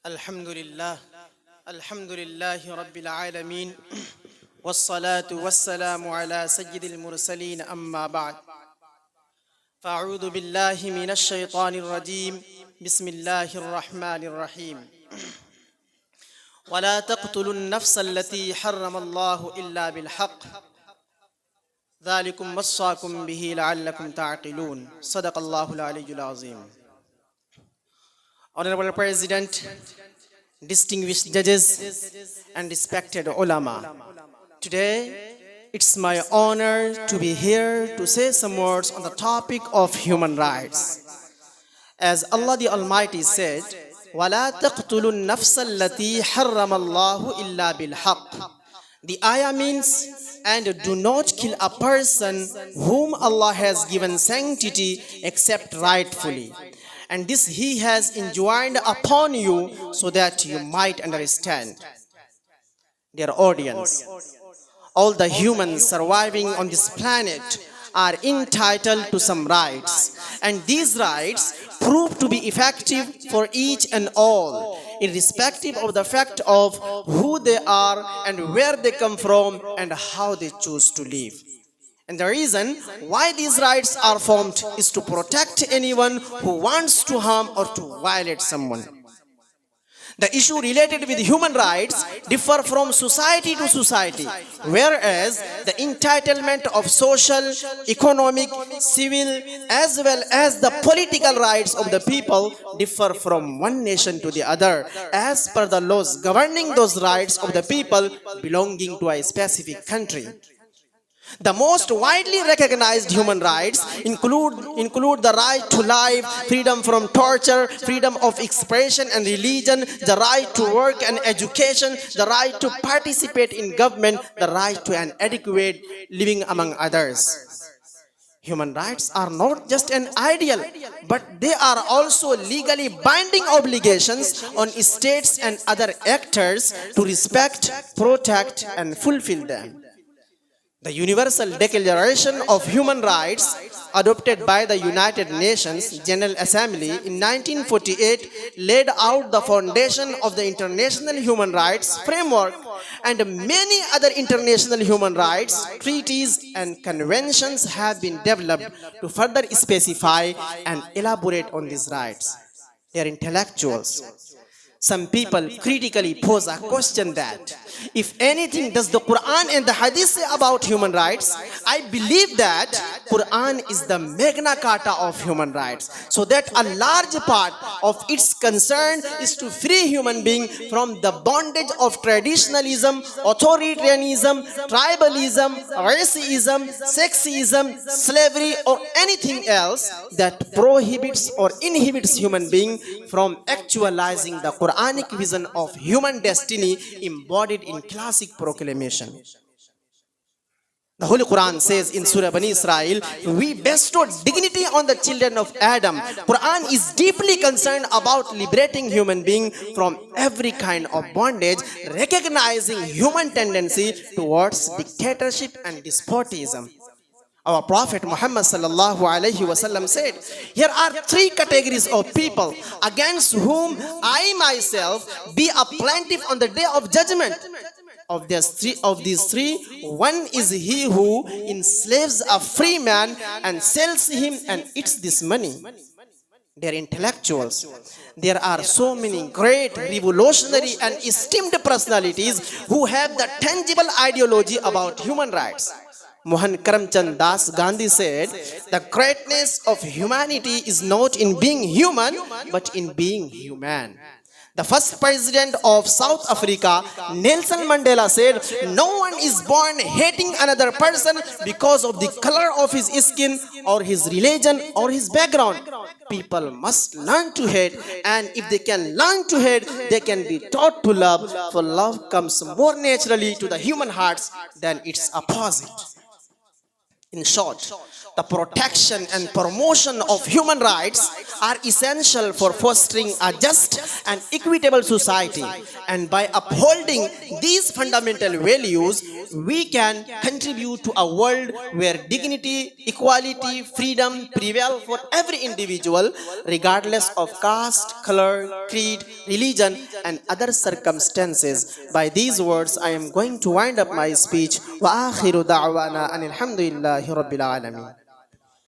Alhamdulillah, Alhamdulillahi Rabbil Alameen, wassalatu wassalamu ala Sayyidil Mursaleen amma ba'd. Fa'udhu billahi minash shaitanir rajeem, bismillahir rahmanir rahim. ولا تقتلوا النفس التي حرم الله إلا بالحق ذلكم وصاكم به لعلكم تعقلون صدق الله العلي العظيم. Honorable President, distinguished judges and respected ulama, today it's my honor to be here to say some words on the topic of human rights. As Allah the Almighty said, وَلَا تَقْتُلُوا النَّفْسَ الَّتِي حَرَّمَ اللَّهُ إِلَّا بِالْحَقِّ. The ayah means, and do not kill a person whom Allah has given sanctity except rightfully. And this He has enjoined upon you so that you might understand. Dear audience, all the humans surviving on this planet are entitled to some rights, and these rights prove to be effective for each and all, irrespective of the fact of who they are and where they come from and how they choose to live. And the reason why these rights are formed is to protect anyone who wants to harm or to violate someone. The issue related with human rights differ from society to society, whereas the entitlement of social, economic, civil, as well as the political rights of the people differ from one nation to the other, as per the laws governing those rights of the people belonging to a specific country. The most widely recognized human rights include the right to life, freedom from torture, freedom of expression and religion, the right to work and education, the right to participate in government, the right to an adequate living, among others. Human rights are not just an ideal, but they are also legally binding obligations on states and other actors to respect, protect, and fulfill them. The Universal Declaration of Human Rights, adopted by the United Nations General Assembly in 1948, laid out the foundation of the international human rights framework, and many other international human rights treaties and conventions have been developed to further specify and elaborate on these rights. They are intellectuals. Some people critically pose a question that, if anything does the Quran and the Hadith say about human rights, I believe that Quran is the Magna Carta of human rights, so that a large part of its concern is to free human being from the bondage of traditionalism, authoritarianism, tribalism, racism, sexism, slavery, or anything else that prohibits or inhibits human being from actualizing the Quranic vision of human destiny embodied in classic proclamation. The Holy Quran says in Surah Bani Israel, we bestowed dignity on the children of Adam. Quran is deeply concerned about liberating human being from every kind of bondage, recognizing human tendency towards dictatorship and despotism. Our Prophet Muhammad sallallahu alaihi wasallam said, here are three categories of people against whom I myself be a plaintiff on the day of judgment. Of these three, one is he who enslaves a free man and sells him and eats this money. They are intellectuals. There are so many great, revolutionary and esteemed personalities who have the tangible ideology about human rights. Mohan Karamchand Das Gandhi said, the greatness of humanity is not in being human, but in being human. The first president of South Africa, Nelson Mandela, said, no one is born hating another person because of the color of his skin or his religion or his background. People must learn to hate, and if they can learn to hate, they can be taught to love, for love comes more naturally to the human hearts than its opposite. In short, the protection and promotion of human rights are essential for fostering a just and equitable society. And by upholding these fundamental values, we can contribute to a world where dignity, equality, freedom prevail for every individual, regardless of caste, color, creed, religion, and other circumstances. By these words, I am going to wind up my speech. Wa akhiru da'wana anil hamdulillahi rabbil alamin.